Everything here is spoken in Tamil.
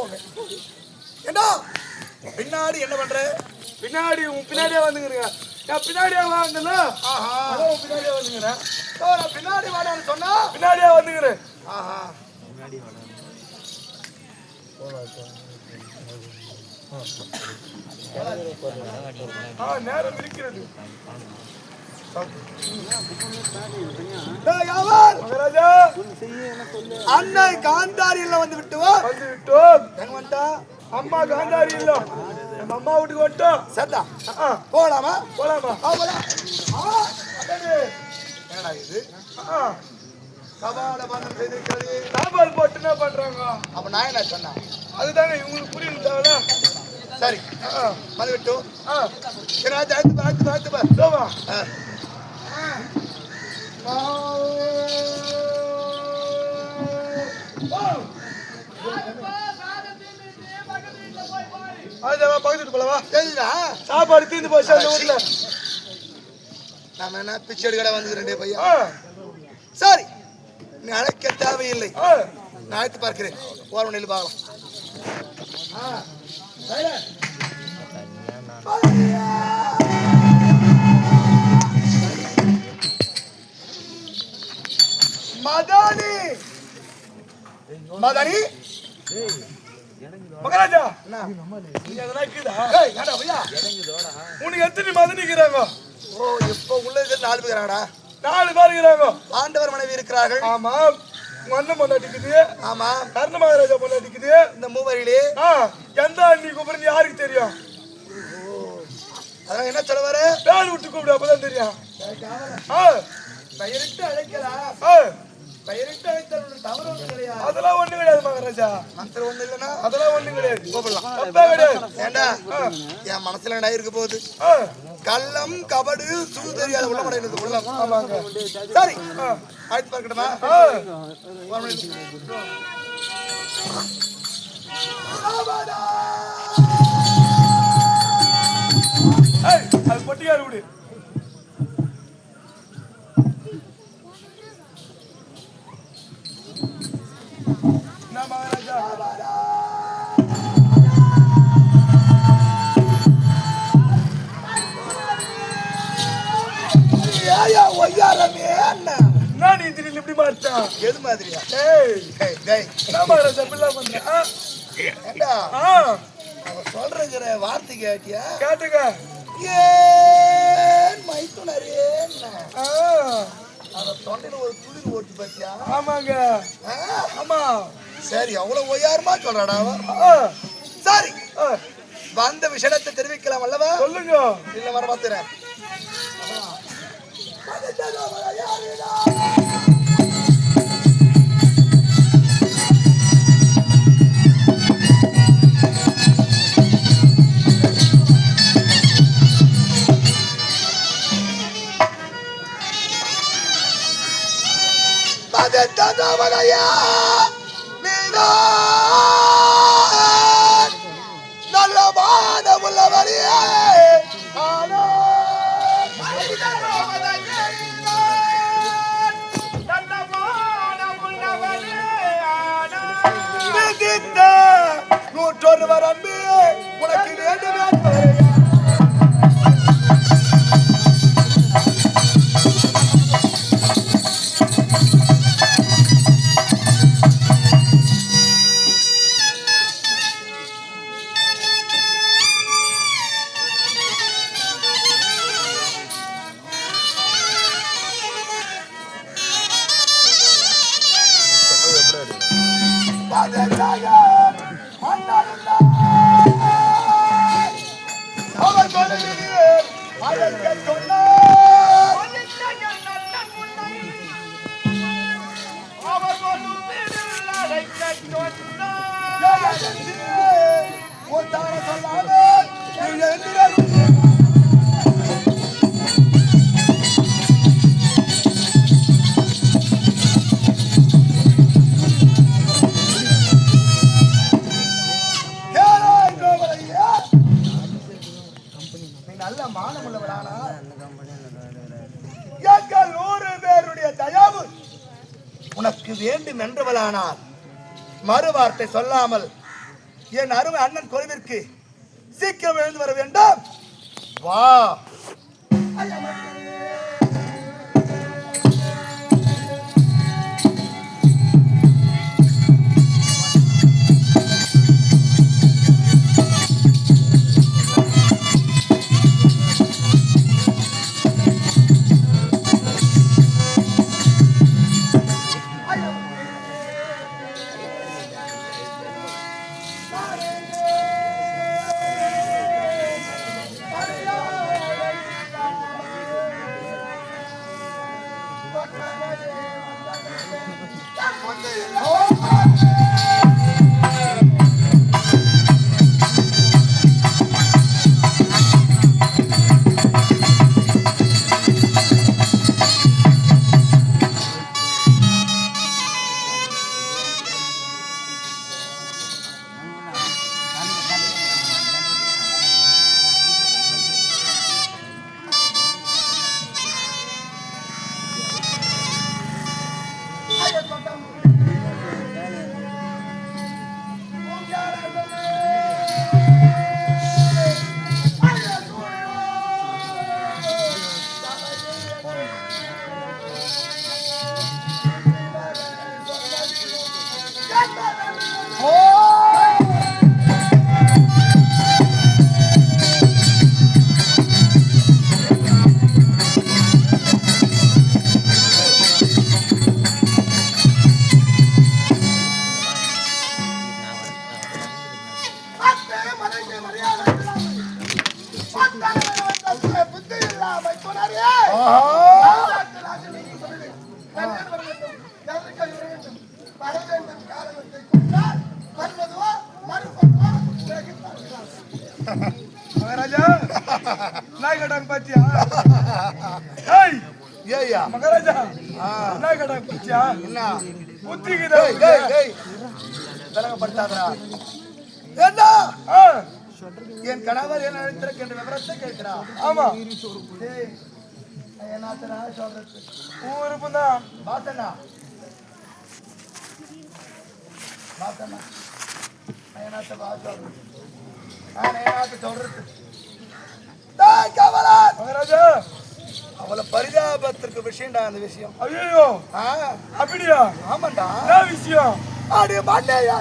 போங்க. ஏண்டா பின்னாடி என்ன பண்ற? பின்னாடி உன் பின்னாடியே வந்துக்கிறீங்க. நான் பின்னாடியே வாங்கல. அதான் பின்னாடியே வந்துக்கிறேன். நான் பின்னாடி வாடான்னு சொன்னா பின்னாடியே வந்துக்கிறேன். பின்னாடி வாடா. நேரம் இருக்கிறது. மகாராஜா அன்னை காந்தாரியில வந்து விட்டுவோம். வந்து விட்டோம். எங்க வந்துட்டா? அம்மா காந்தாரி இல்ல, நம்ம அம்மா வீட்டுக்கு வந்துட்டோம். சரிதா போலாமா? போலாமா? என்னடா இது? கபால பந்தம் செய்திருக்கிறது. சாப்பாடு போட்டு என்ன பண்றாங்க? அப்ப நான் என்ன சொன்னேன்? அதுதானே இவங்களுக்கு புரியுது. சரி வந்து விட்டோம். பக்கத்துட்டு போலவா? தெரியுதா? சாப்பாடு தீர்ந்து போச்சு அந்த வீட்டுல. நாம என்ன பிச்சை கடை வந்து 2 பையன். சரி நீ அழைக்க தேவையில்லை. நான் அழைத்து பார்க்கிறேன். போற நெல் பார்க்கலாம். மதானி மதானி மகாராஜா உனக்கு எத்தனை மதனிக்கிறாங்க? ஓ எப்ப உள்ள 4 பேர் இருக்கிறாங்கடா. 4 பேர் இருக்கிறாங்க. ஆண்டவர் மனைவி இருக்கிறார்கள். ஆமா. மண்ணு பொண்டாட்டிக்குது. ஆமா. கர்ண மகாராஜா பொண்டாட்டிக்குது. இந்த மூவரிலே எந்த அண்ணி கூப்பிடுறது யாருக்கு தெரியும்? அதான் என்ன சொல்ல வர? பேர் விட்டு கூப்பிடு, அப்பதான் தெரியும். பெயரிட்டு அழைக்கலாம். பெயரிட்டு அழைத்தல் தவறு ஒன்றும் கிடையாது. அதெல்லாம் ஒண்ணும் கிடையாது மகாராஜா. மனசுல ஒண்ணு இல்லைன்னா அதெல்லாம் ஒண்ணும் கிடையாது. கூப்பிடலாம். கிடையாது. ஏண்டா என் மனசுல என்ன இருக்க போகுது? கள்ளம் கபடு சூது தெரியாத உள்ள மடையினது உள்ளம். ஆமாங்க. சரி ஆயிட்டு பார்க்கட்டுமா? அது பொட்டியாரு விடு. மகாராஜா நான் இதில் இப்படி மாட்டான். எது மாதிரியா? மகாராஜா பிள்ளை பண்றேன். அவன் சொல்ற வார்த்தை கேட்டியா? கேட்டுங்க. ஏன் மைத்துனரே அவன் தொண்டையில ஒரு துளிர் ஓட்டு பாத்தியா? ஆமாங்க. ஆமா. சரி அவ்வளவு ஒய்யாரமா சொல்றாடா அவன். சரி வந்த விஷயத்தை தெரிவிக்கலாம் அல்லவா? சொல்லுங்க. இல்ல வர மாத்துறேன். நல்ல மானமுள்ளவரையே நூற்றொருவர் அன்பு உனக்கு வேண்டும். நல்ல மானமுள்ளவரானா எங்கள் 100 பேருடைய தயவு உனக்கு வேண்டும் என்றவளானால் மறுவார்த்தை சொல்லாமல் என் அருமை அண்ணன் கொழுவிற்கு சீக்கிரம் எழுந்து வர வேண்டும். வா. மகாராஜா நாய் கட்டாங்க பாத்தியா? ஏய்யா மகாராஜா நாய் கட்டாங்க பாத்தியா? என்ன புத்திக்குதா? விலகப்படுத்தாதரா. என்ன என் கணவர் என்ன அழைத்திருக்கின்ற விவரத்தை கேட்கிறா? ஆமா என்னத்தடா சொல்றது? ஊருப்புதான் பாத்தண்ணா பாத்தண்ணா என்னத்த பா சொல்றது? நான் என்னத்த சொல்றது? மகாராஜா அவளை பரிதாபத்திற்கு விஷயம்டா அந்த விஷயம். ஐயோ அப்படியா? ஆமாண்டா. என்ன விஷயம்? அடி மண்டையா